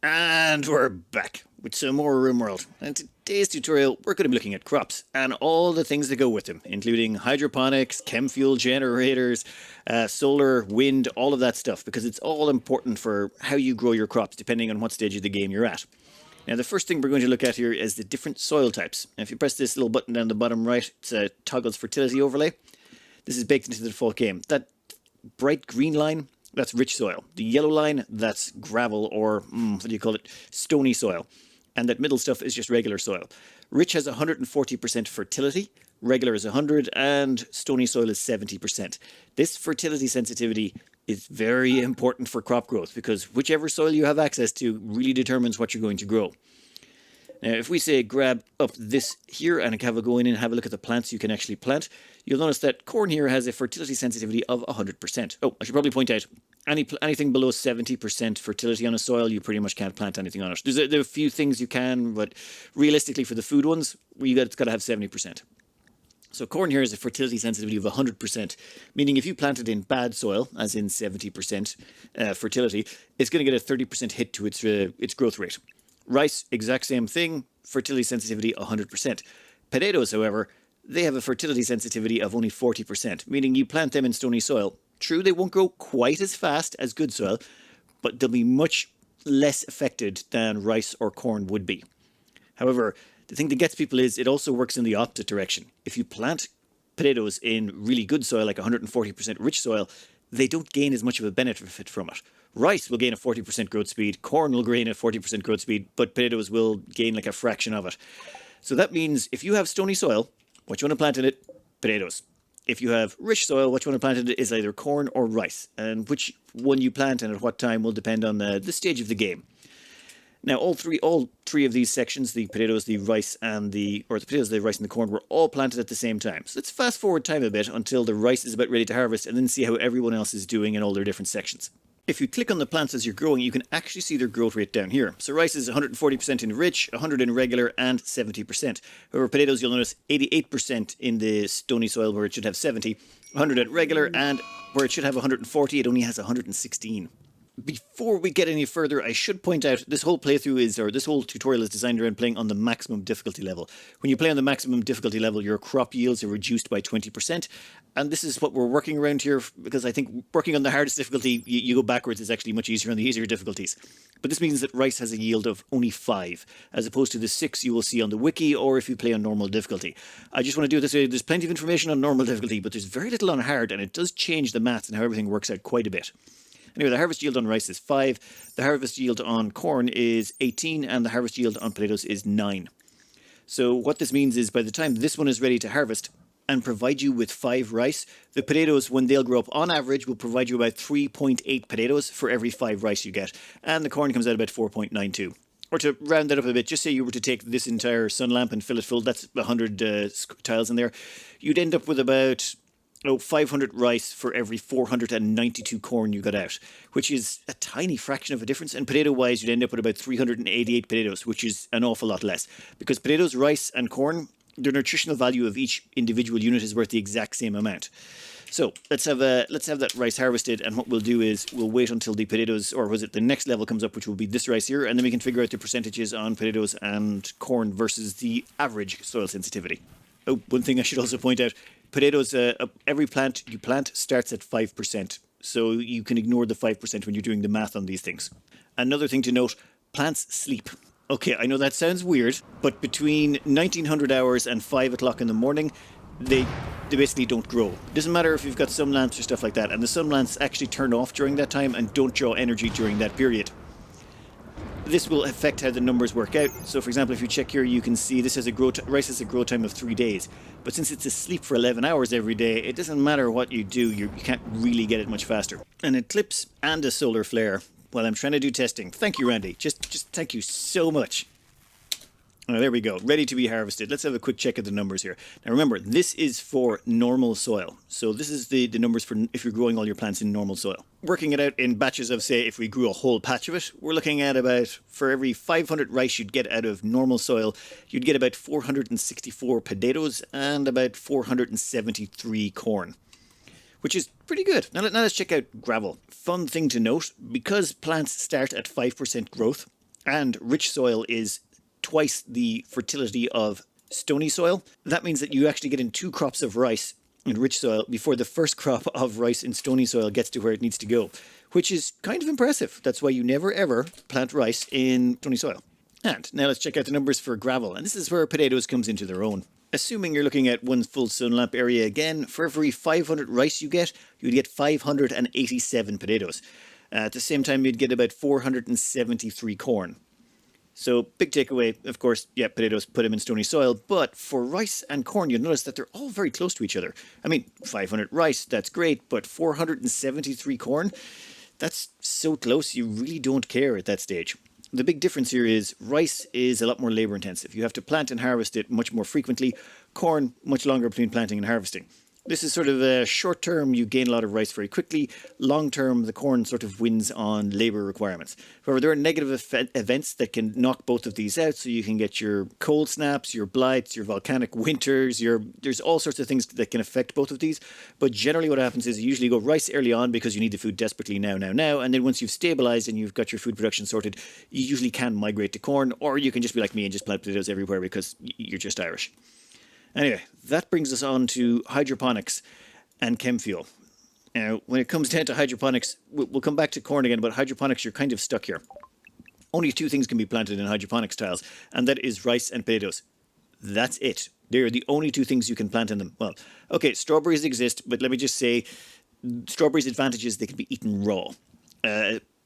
And we're back with some more RimWorld. And today's tutorial, we're going to be looking at crops and all the things that go with them, including hydroponics, Chemfuel generators, solar, wind, all of that stuff, because it's all important for how you grow your crops, depending on what stage of the game you're at. Now, the first thing we're going to look at here is the different soil types. Now, if you press this little button down the bottom right, it's a toggles fertility overlay. This is baked into the default game. That bright green line, that's rich soil. The yellow line, that's gravel, or what do you call it, stony soil. And that middle stuff is just regular soil. Rich has 140% fertility, regular is 100, and stony soil is 70%. This fertility sensitivity is very important for crop growth because whichever soil you have access to really determines what you're going to grow. Now, if we say grab up this here and have a go in and have a look at the plants you can actually plant, you'll notice that corn here has a fertility sensitivity of 100%. Oh, I should probably point out, anything below 70% fertility on a soil, you pretty much can't plant anything on it. There are a few things you can, but realistically for the food ones, it's got to have 70%. So corn here has a fertility sensitivity of 100%, meaning if you plant it in bad soil, as in 70% fertility, it's going to get a 30% hit to its growth rate. Rice, exact same thing, fertility sensitivity 100%. Potatoes, however, they have a fertility sensitivity of only 40%, meaning you plant them in stony soil. True, they won't grow quite as fast as good soil, but they'll be much less affected than rice or corn would be. However, the thing that gets people is it also works in the opposite direction. If you plant potatoes in really good soil, like 140% rich soil, they don't gain as much of a benefit from it. Rice will gain a 40% growth speed, corn will gain a 40% growth speed, but potatoes will gain like a fraction of it. So that means if you have stony soil, what you want to plant in it? Potatoes. If you have rich soil, what you want to plant in it is either corn or rice. And which one you plant and at what time will depend on the stage of the game. Now, all three of these sections, the potatoes, the rice, and the rice and the corn, were all planted at the same time. So let's fast forward time a bit until the rice is about ready to harvest and then see how everyone else is doing in all their different sections. If you click on the plants as you're growing, you can actually see their growth rate down here. So rice is 140% in rich, 100 in regular, and 70%. However, potatoes, you'll notice 88% in the stony soil where it should have 70, 100 at regular, and where it should have 140, it only has 116. Before we get any further, I should point out this whole tutorial is designed around playing on the maximum difficulty level. When you play on the maximum difficulty level, your crop yields are reduced by 20%. And this is what we're working around here, because I think working on the hardest difficulty, you go backwards, is actually much easier on the easier difficulties. But this means that rice has a yield of only 5, as opposed to the 6 you will see on the wiki, or if you play on normal difficulty. I just want to do it this way. There's plenty of information on normal difficulty, but there's very little on hard, and it does change the maths and how everything works out quite a bit. Anyway, the harvest yield on rice is 5, the harvest yield on corn is 18, and the harvest yield on potatoes is 9. So what this means is by the time this one is ready to harvest and provide you with 5 rice, the potatoes, when they'll grow up on average, will provide you about 3.8 potatoes for every 5 rice you get. And the corn comes out about 4.92. Or to round that up a bit, just say you were to take this entire sun lamp and fill it full, that's 100 tiles in there, you'd end up with about 500 rice for every 492 corn you got out, which is a tiny fraction of a difference. And potato-wise, you'd end up with about 388 potatoes, which is an awful lot less. Because potatoes, rice, and corn, the nutritional value of each individual unit is worth the exact same amount. So let's have that rice harvested, and what we'll do is we'll wait until the potatoes, or the next level comes up, which will be this rice here, and then we can figure out the percentages on potatoes and corn versus the average soil sensitivity. Oh, one thing I should also point out, potatoes, every plant you plant starts at 5%, so you can ignore the 5% when you're doing the math on these things. Another thing to note, plants sleep. Okay, I know that sounds weird, but between 1900 hours and 5 o'clock in the morning, they basically don't grow. It doesn't matter if you've got sun lamps or stuff like that, and the sun lamps actually turn off during that time and don't draw energy during that period. This will affect how the numbers work out. So for example, if you check here, you can see this has rice has a grow time of 3 days. But since it's asleep for 11 hours every day, it doesn't matter what you do, you can't really get it much faster. An eclipse and a solar flare while I'm trying to do testing. Thank you, Randy. Just thank you so much. Oh, there we go. Ready to be harvested. Let's have a quick check of the numbers here. Now remember, this is for normal soil. So this is the numbers for if you're growing all your plants in normal soil. Working it out in batches of, say, if we grew a whole patch of it, we're looking at about, for every 500 rice you'd get out of normal soil, you'd get about 464 potatoes and about 473 corn, which is pretty good. Now let's check out gravel. Fun thing to note, because plants start at 5% growth, and rich soil is twice the fertility of stony soil. That means that you actually get in 2 crops of rice in rich soil before the first crop of rice in stony soil gets to where it needs to go, which is kind of impressive. That's why you never ever plant rice in stony soil. And now let's check out the numbers for gravel, and this is where potatoes comes into their own. Assuming you're looking at one full sun lamp area again, for every 500 rice you would get 587 potatoes. At the same time, you'd get about 473 corn. So, big takeaway, of course, yeah, potatoes, put them in stony soil, but for rice and corn, you'll notice that they're all very close to each other. I mean, 500 rice, that's great, but 473 corn, that's so close, you really don't care at that stage. The big difference here is rice is a lot more labor intensive. You have to plant and harvest it much more frequently. Corn, much longer between planting and harvesting. This is sort of a short term, you gain a lot of rice very quickly. Long term, the corn sort of wins on labor requirements. However, there are negative events that can knock both of these out. So you can get your cold snaps, your blights, your volcanic winters, there's all sorts of things that can affect both of these. But generally what happens is you usually go rice early on because you need the food desperately now. And then once you've stabilized and you've got your food production sorted, you usually can migrate to corn, or you can just be like me and just plant potatoes everywhere because you're just Irish. Anyway, that brings us on to hydroponics and Chemfuel. Now, when it comes down to hydroponics, we'll come back to corn again, but hydroponics, you're kind of stuck here. Only 2 things can be planted in hydroponics tiles, and that is rice and potatoes. That's it. They're the only 2 things you can plant in them. Well, okay, strawberries exist, but let me just say, strawberries' advantages, they can be eaten raw.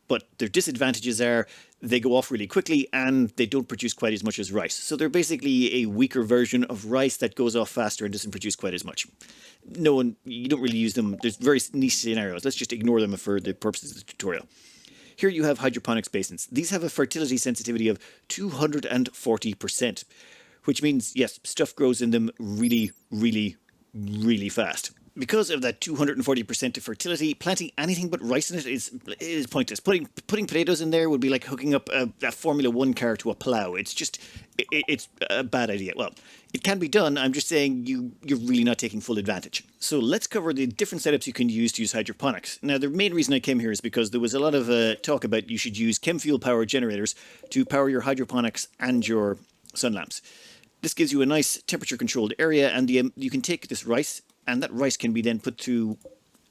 But their disadvantages are they go off really quickly and they don't produce quite as much as rice. So they're basically a weaker version of rice that goes off faster and doesn't produce quite as much. You don't really use them. There's very niche scenarios. Let's just ignore them for the purposes of the tutorial. Here you have hydroponics basins. These have a fertility sensitivity of 240%, which means, yes, stuff grows in them really, really, really fast. Because of that 240% of fertility, planting anything but rice in it is pointless. Putting potatoes in there would be like hooking up a Formula 1 car to a plough. It's a bad idea. Well, it can be done. I'm just saying you're really not taking full advantage. So let's cover the different setups you can use to use hydroponics. Now, the main reason I came here is because there was a lot of talk about you should use Chemfuel power generators to power your hydroponics and your sun lamps. This gives you a nice temperature controlled area, and you can take this rice, and that rice can be then put to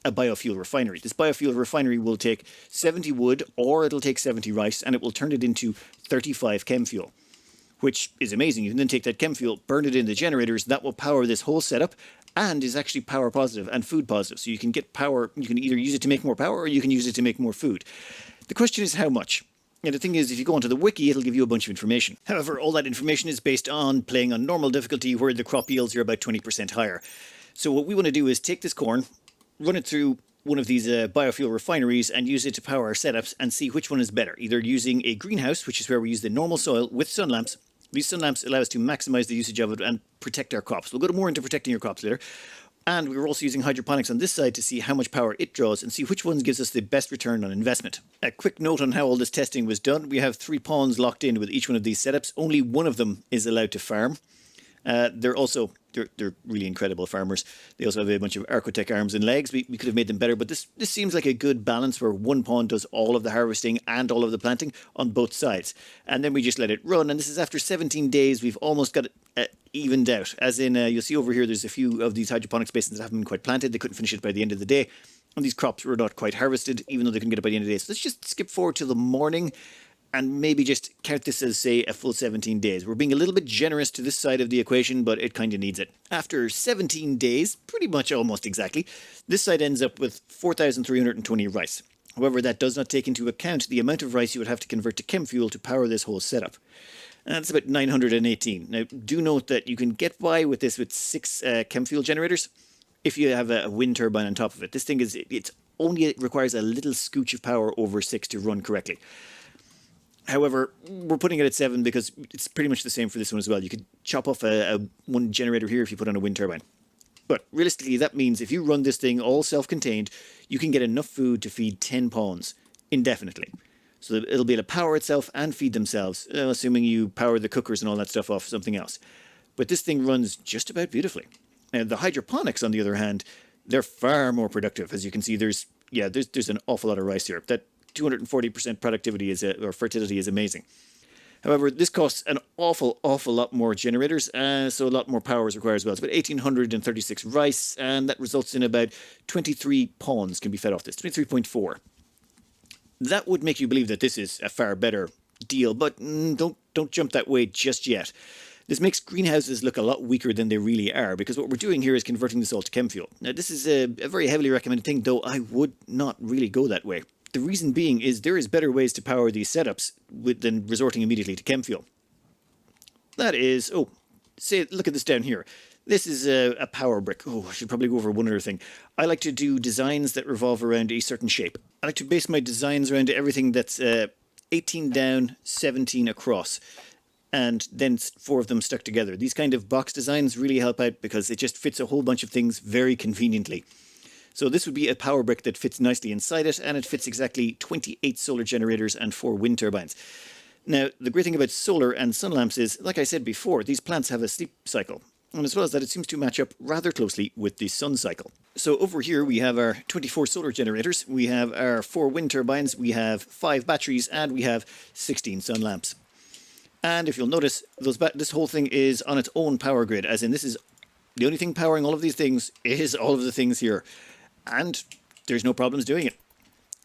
a biofuel refinery. This biofuel refinery will take 70 wood, or it'll take 70 rice, and it will turn it into 35 Chemfuel, which is amazing. You can then take that Chemfuel, burn it in the generators, that will power this whole setup, and is actually power positive and food positive. So you can get power, you can either use it to make more power, or you can use it to make more food. The question is how much? And the thing is, if you go onto the wiki, it'll give you a bunch of information. However, all that information is based on playing on normal difficulty, where the crop yields are about 20% higher. So what we want to do is take this corn, run it through one of these biofuel refineries and use it to power our setups and see which one is better. Either using a greenhouse, which is where we use the normal soil, with sun lamps. These sun lamps allow us to maximize the usage of it and protect our crops. We'll go more into protecting your crops later. And we're also using hydroponics on this side to see how much power it draws and see which one gives us the best return on investment. A quick note on how all this testing was done. We have 3 pawns locked in with each one of these setups. Only one of them is allowed to farm. They're really incredible farmers. They also have a bunch of Architect arms and legs. We could have made them better, but this seems like a good balance where one pawn does all of the harvesting and all of the planting on both sides. And then we just let it run. And this is after 17 days. We've almost got it evened out. As in, you'll see over here, there's a few of these hydroponics basins that haven't been quite planted. They couldn't finish it by the end of the day. And these crops were not quite harvested, even though they couldn't get it by the end of the day. So let's just skip forward to the morning and maybe just count this as, say, a full 17 days. We're being a little bit generous to this side of the equation, but it kind of needs it. After 17 days, pretty much almost exactly, this side ends up with 4,320 rice. However, that does not take into account the amount of rice you would have to convert to Chemfuel to power this whole setup. That's about 918. Now, do note that you can get by with this with 6 Chemfuel generators if you have a wind turbine on top of it. This thing it requires a little scooch of power over 6 to run correctly. However, we're putting it at 7 because it's pretty much the same for this one as well. You could chop off one generator here if you put on a wind turbine. But realistically, that means if you run this thing all self-contained, you can get enough food to feed 10 pawns indefinitely. So that it'll be able to power itself and feed themselves, assuming you power the cookers and all that stuff off something else. But this thing runs just about beautifully. And the hydroponics, on the other hand, they're far more productive. As you can see, there's an awful lot of rice here. That 240% productivity or fertility is amazing. However, this costs an awful lot more generators, so a lot more power is required as well. It's about 1,836 rice, and that results in about 23 pawns can be fed off this, 23.4. That would make you believe that this is a far better deal, but don't jump that way just yet. This makes greenhouses look a lot weaker than they really are, because what we're doing here is converting this all to Chemfuel. Now, this is a very heavily recommended thing, though I would not really go that way. The reason being is there is better ways to power these setups than resorting immediately to Chemfuel. That is, look at this down here. This is a power brick. Oh, I should probably go over one other thing. I like to do designs that revolve around a certain shape. I like to base my designs around everything that's 18 down, 17 across, and then 4 of them stuck together. These kind of box designs really help out because it just fits a whole bunch of things very conveniently. So this would be a power brick that fits nicely inside it, and it fits exactly 28 solar generators and 4 wind turbines. Now, the great thing about solar and sun lamps is, like I said before, these plants have a sleep cycle. And as well as that, it seems to match up rather closely with the sun cycle. So over here we have our 24 solar generators, we have our 4 wind turbines, we have 5 batteries, and we have 16 sun lamps. And if you'll notice, this whole thing is on its own power grid, as in this is the only thing powering all of these things is all of the things here. And there's no problems doing it.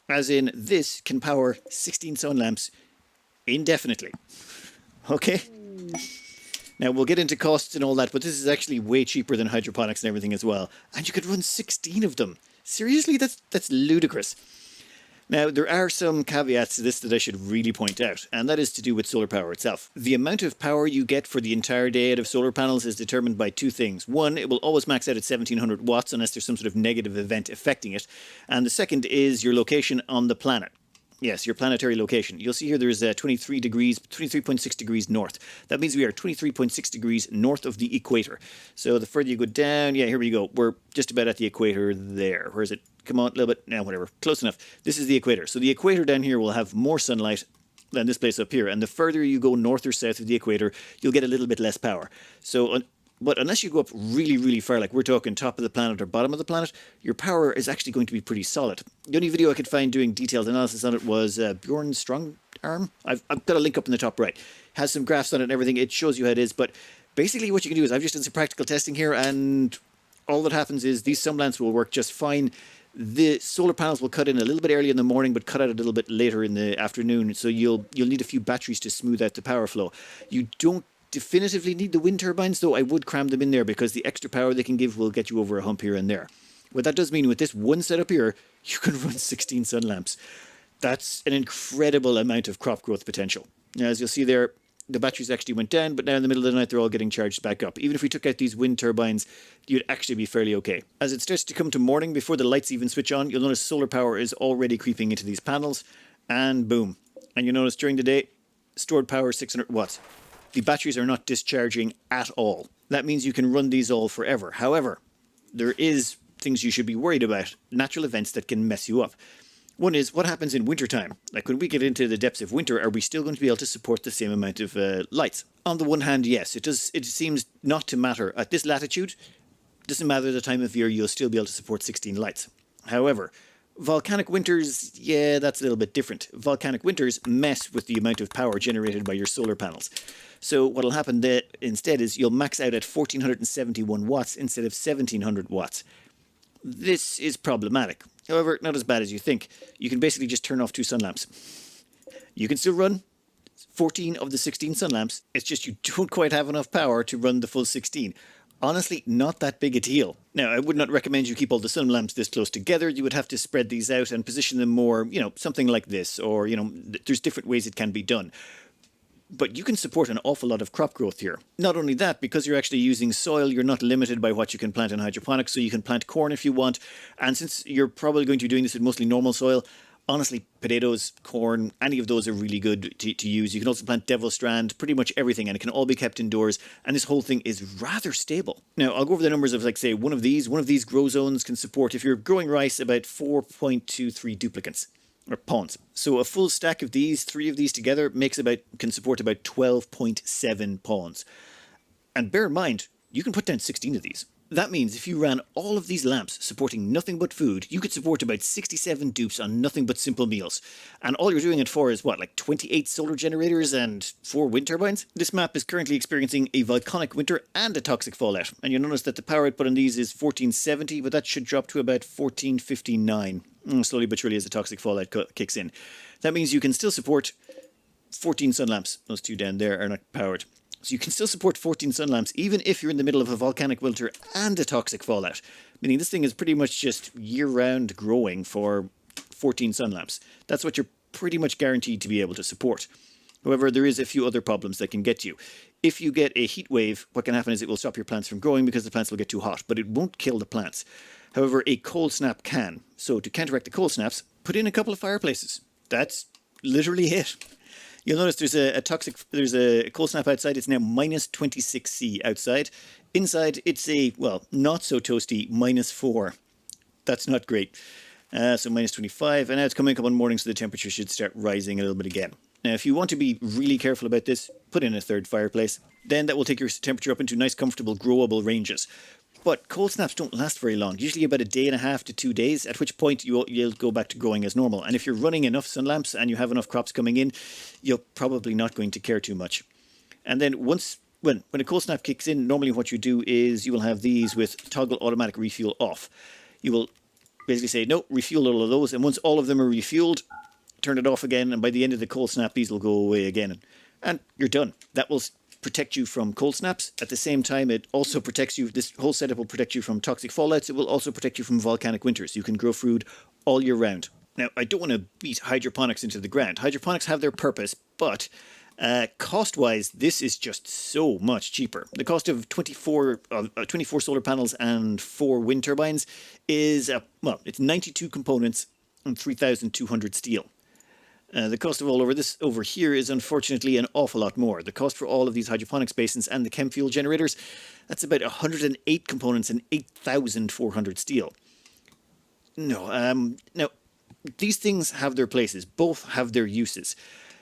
As in, this can power 16 sun lamps indefinitely. Okay? Now, we'll get into costs and all that, but this is actually way cheaper than hydroponics and everything as well. And you could run 16 of them. Seriously? That's ludicrous. Now, there are some caveats to this that I should really point out, and that is to do with solar power itself. The amount of power you get for the entire day out of solar panels is determined by 2 things. One, it will always max out at 1700 watts unless there's some sort of negative event affecting it. And the second is your location on the planet. Yes, your planetary location. You'll see here there's 23.6 degrees north. That means we are 23.6 degrees north of the equator. So the further you go down, yeah, here we go. We're just about at the equator there. Where is it? Come on, a little bit. No, whatever. Close enough. This is the equator. So the equator down here will have more sunlight than this place up here. And the further you go north or south of the equator, you'll get a little bit less power. So, but unless you go up really, really far, like we're talking top of the planet or bottom of the planet, your power is actually going to be pretty solid. The only video I could find doing detailed analysis on it was Bjorn Strongarm. I've got a link up in the top right. Has some graphs on it and everything. It shows you how it is. But basically what you can do is I've just done some practical testing here, and all that happens is these sun lamps will work just fine. The solar panels will cut in a little bit early in the morning, but cut out a little bit later in the afternoon. So you'll need a few batteries to smooth out the power flow. You don't definitively need the wind turbines, though I would cram them in there because the extra power they can give will get you over a hump here and there. What that does mean with this one setup here, you can run 16 sun lamps. That's an incredible amount of crop growth potential. Now, as you'll see there, the batteries actually went down, but now in the middle of the night they're all getting charged back up. Even if we took out these wind turbines, you'd actually be fairly okay. As it starts to come to morning, before the lights even switch on, you'll notice solar power is already creeping into these panels, and boom. And you'll notice during the day, stored power is 600 watts. The batteries are not discharging at all. That means you can run these all forever. However, there is things you should be worried about, natural events that can mess you up. One is, what happens in wintertime? Like when we get into the depths of winter, are we still going to be able to support the same amount of lights? On the one hand, yes, it seems not to matter. At this latitude, it doesn't matter the time of year, you'll still be able to support 16 lights. However, volcanic winters, yeah, that's a little bit different. Volcanic winters mess with the amount of power generated by your solar panels. So what'll happen there instead is you'll max out at 1471 watts instead of 1700 watts. This is problematic. However, not as bad as you think. You can basically just turn off 2 sun lamps. You can still run 14 of the 16 sun lamps. It's just you don't quite have enough power to run the full 16. Honestly, not that big a deal. Now, I would not recommend you keep all the sun lamps this close together. You would have to spread these out and position them more, something like this. Or, there's different ways it can be done. But you can support an awful lot of crop growth here. Not only that, because you're actually using soil, you're not limited by what you can plant in hydroponics. So you can plant corn if you want. And since you're probably going to be doing this with mostly normal soil, honestly, potatoes, corn, any of those are really good to use. You can also plant devil strand, pretty much everything, and it can all be kept indoors. And this whole thing is rather stable. Now, I'll go over the numbers of, like, say, one of these grow zones can support, if you're growing rice, about 4.23 duplicants. Or pawns. So a full stack of these, 3 of these together, can support about 12.7 pawns. And bear in mind, you can put down 16 of these. That means if you ran all of these lamps supporting nothing but food, you could support about 67 dupes on nothing but simple meals. And all you're doing it for is what, like 28 solar generators and 4 wind turbines? This map is currently experiencing a volcanic winter and a toxic fallout. And you'll notice that the power output on these is 1470, but that should drop to about 1459. Slowly but surely as the toxic fallout kicks in. That means you can still support 14 sun lamps. Those 2 down there are not powered. So you can still support 14 sun lamps even if you're in the middle of a volcanic winter and a toxic fallout. Meaning this thing is pretty much just year-round growing for 14 sun lamps. That's what you're pretty much guaranteed to be able to support. However, there is a few other problems that can get you. If you get a heat wave, what can happen is it will stop your plants from growing because the plants will get too hot, but it won't kill the plants. However, a cold snap can. So to counteract the cold snaps, put in a couple of fireplaces. That's literally it. You'll notice there's a cold snap outside. It's now minus 26C outside. Inside, it's a, well, not so toasty, -4. That's not great. So minus 25, and now it's coming up one morning, so the temperature should start rising a little bit again. Now, if you want to be really careful about this, put in a 3rd fireplace. Then that will take your temperature up into nice, comfortable, growable ranges. But cold snaps don't last very long, usually about a day and a half to 2 days, at which point you'll go back to growing as normal. And if you're running enough sun lamps and you have enough crops coming in, you're probably not going to care too much. And then when a cold snap kicks in, normally what you do is you will have these with toggle automatic refuel off. You will basically say, no, refuel all of those, and once all of them are refueled, turn it off again, and by the end of the cold snap, these will go away again. And you're done. That will protect you from cold snaps. At the same time, it also protects you, this whole setup will protect you from toxic fallouts. It will also protect you from volcanic winters. You can grow food all year round. Now, I don't want to beat hydroponics into the ground. Hydroponics have their purpose, but cost-wise, this is just so much cheaper. The cost of 24 solar panels and 4 wind turbines is, it's 92 components and 3,200 steel. The cost of all over here is unfortunately an awful lot more. The cost for all of these hydroponics basins and the Chemfuel generators, that's about 108 components and 8,400 steel. Now, these things have their places. Both have their uses.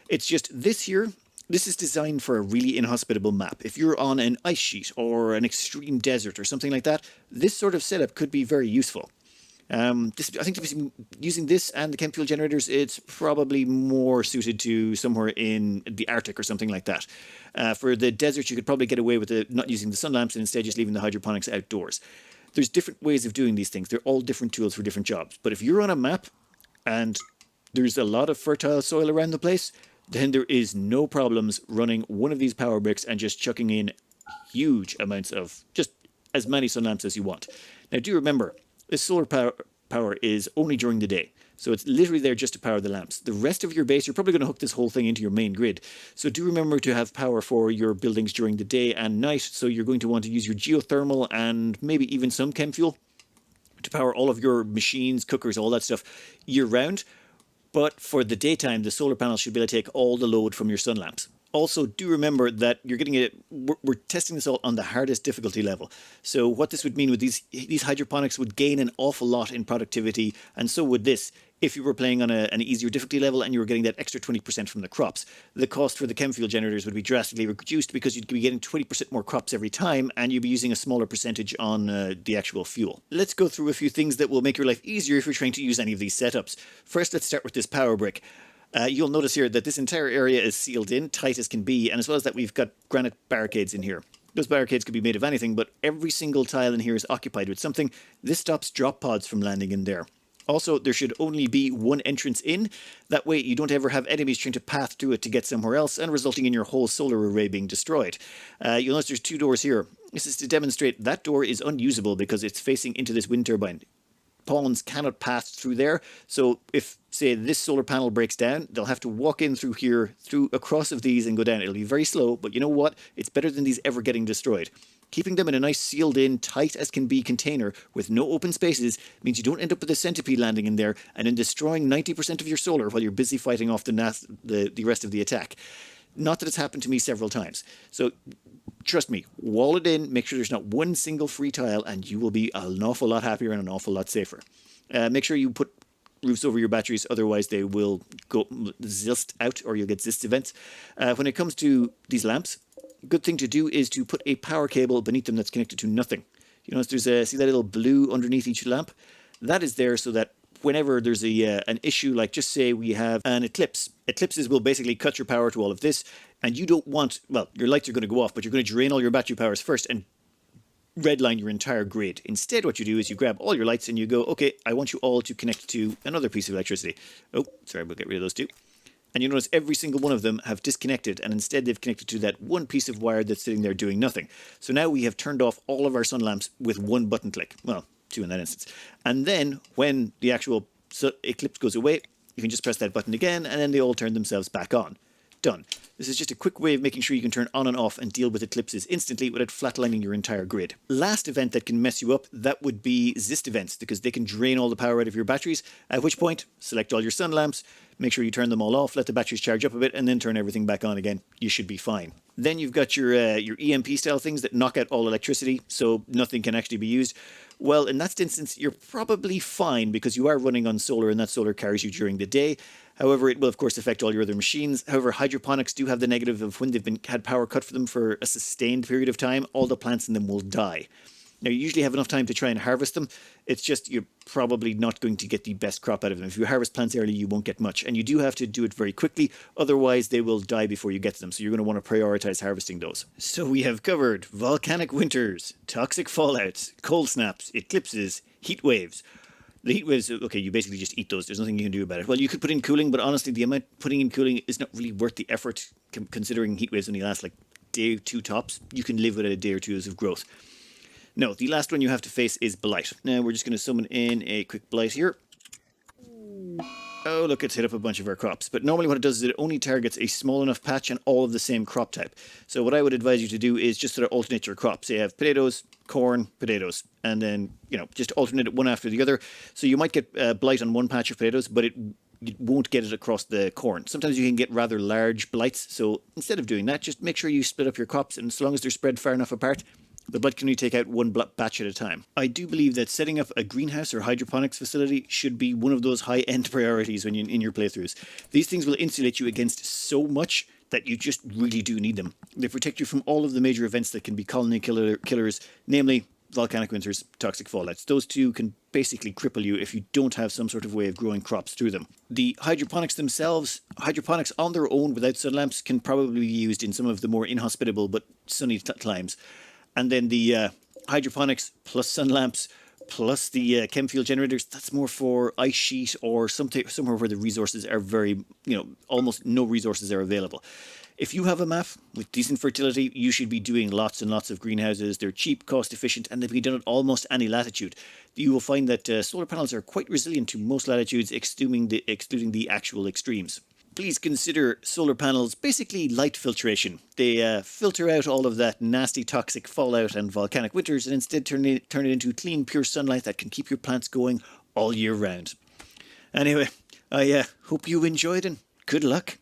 It's just this here, this is designed for a really inhospitable map. If you're on an ice sheet or an extreme desert or something like that, this sort of setup could be very useful. I think using this and the Chemfuel generators, it's probably more suited to somewhere in the Arctic or something like that. For the desert, you could probably get away with not using the sun lamps and instead just leaving the hydroponics outdoors. There's different ways of doing these things. They're all different tools for different jobs. But if you're on a map and there's a lot of fertile soil around the place, then there is no problems running one of these power bricks and just chucking in huge amounts of just as many sun lamps as you want. Now, do remember, this solar power is only during the day. So it's literally there just to power the lamps. The rest of your base, you're probably going to hook this whole thing into your main grid. So do remember to have power for your buildings during the day and night. So you're going to want to use your geothermal and maybe even some Chemfuel to power all of your machines, cookers, all that stuff year round. But for the daytime, the solar panels should be able to take all the load from your sun lamps. Also, do remember that you're getting it. We're testing this all on the hardest difficulty level. So what this would mean with these hydroponics would gain an awful lot in productivity, and so would this if you were playing on an easier difficulty level and you were getting that extra 20% from the crops. The cost for the Chemfuel generators would be drastically reduced because you'd be getting 20% more crops every time, and you'd be using a smaller percentage on the actual fuel. Let's go through a few things that will make your life easier if you're trying to use any of these setups. First, let's start with this power brick. You'll notice here that this entire area is sealed in, tight as can be, and as well as that we've got granite barricades in here. Those barricades could be made of anything, but every single tile in here is occupied with something. This stops drop pods from landing in there. Also, there should only be one entrance in. That way you don't ever have enemies trying to path through it to get somewhere else and resulting in your whole solar array being destroyed. You'll notice there's 2 doors here. This is to demonstrate that door is unusable because it's facing into this wind turbine. Pawns cannot pass through there, so if, say, this solar panel breaks down, they'll have to walk in through here, through across of these and go down. It'll be very slow, but you know what? It's better than these ever getting destroyed. Keeping them in a nice sealed in, tight as can be container with no open spaces means you don't end up with a centipede landing in there and then destroying 90% of your solar while you're busy fighting off the rest of the attack. Not that it's happened to me several times. So trust me, wall it in, make sure there's not one single free tile, and you will be an awful lot happier and an awful lot safer. Make sure you put roofs over your batteries, otherwise they will go zist out or you'll get zist events. When it comes to these lamps, good thing to do is to put a power cable beneath them that's connected to nothing. You notice there's see that little blue underneath each lamp? That is there so that whenever there's an issue, like just say we have an eclipse. Eclipses will basically cut your power to all of this, and you don't want, well, your lights are going to go off, but you're going to drain all your battery powers first and redline your entire grid. Instead, what you do is you grab all your lights and you go, okay, I want you all to connect to another piece of electricity. Oh, sorry, we'll get rid of those two. And you notice every single one of them have disconnected, and instead they've connected to that one piece of wire that's sitting there doing nothing. So now we have turned off all of our sun lamps with one button click. Well, two in that instance. And then when the actual eclipse goes away, you can just press that button again, and then they all turn themselves back on. Done. This is just a quick way of making sure you can turn on and off and deal with eclipses instantly without flatlining your entire grid. Last event that can mess you up, that would be Zist events, because they can drain all the power out of your batteries, at which point, select all your sun lamps, make sure you turn them all off, let the batteries charge up a bit, and then turn everything back on again. You should be fine. Then you've got your EMP style things that knock out all electricity, so nothing can actually be used. Well, in that instance, you're probably fine because you are running on solar and that solar carries you during the day. However, it will of course affect all your other machines. However, hydroponics do have the negative of when they've had power cut for them for a sustained period of time, all the plants in them will die. Now, you usually have enough time to try and harvest them. It's just you're probably not going to get the best crop out of them. If you harvest plants early, you won't get much. And you do have to do it very quickly. Otherwise, they will die before you get to them. So you're going to want to prioritize harvesting those. So we have covered volcanic winters, toxic fallouts, cold snaps, eclipses, heat waves. The heat waves, okay, you basically just eat those. There's nothing you can do about it. Well, you could put in cooling, but honestly, the amount putting in cooling is not really worth the effort, considering heat waves only last like a day or two tops. You can live with a day or two of growth. No, the last one you have to face is Blight. Now, we're just going to summon in a quick Blight here. Oh, look, it's hit up a bunch of our crops. But normally what it does is it only targets a small enough patch and all of the same crop type. So what I would advise you to do is just sort of alternate your crops. Say you have potatoes, corn, potatoes, and then, you know, just alternate it one after the other. So you might get Blight on one patch of potatoes, but you won't get it across the corn. Sometimes you can get rather large blights. So instead of doing that, just make sure you split up your crops, and as long as they're spread far enough apart, the Blight can only take out one batch at a time. I do believe that setting up a greenhouse or hydroponics facility should be one of those high-end priorities when you're in your playthroughs. These things will insulate you against so much that you just really do need them. They protect you from all of the major events that can be colony killers, namely volcanic winters, toxic fallouts. Those two can basically cripple you if you don't have some sort of way of growing crops through them. The hydroponics themselves, hydroponics on their own without sun lamps can probably be used in some of the more inhospitable but sunny climes. And then the hydroponics plus sun lamps plus the Chemfuel generators, that's more for ice sheet or somewhere where the resources are very, almost no resources are available. If you have a map with decent fertility, you should be doing lots and lots of greenhouses. They're cheap, cost efficient, and they can be done at almost any latitude. You will find that solar panels are quite resilient to most latitudes, excluding the actual extremes. Please consider solar panels basically light filtration. They filter out all of that nasty toxic fallout and volcanic winters and instead turn it into clean, pure sunlight that can keep your plants going all year round. Anyway, I hope you enjoyed and good luck.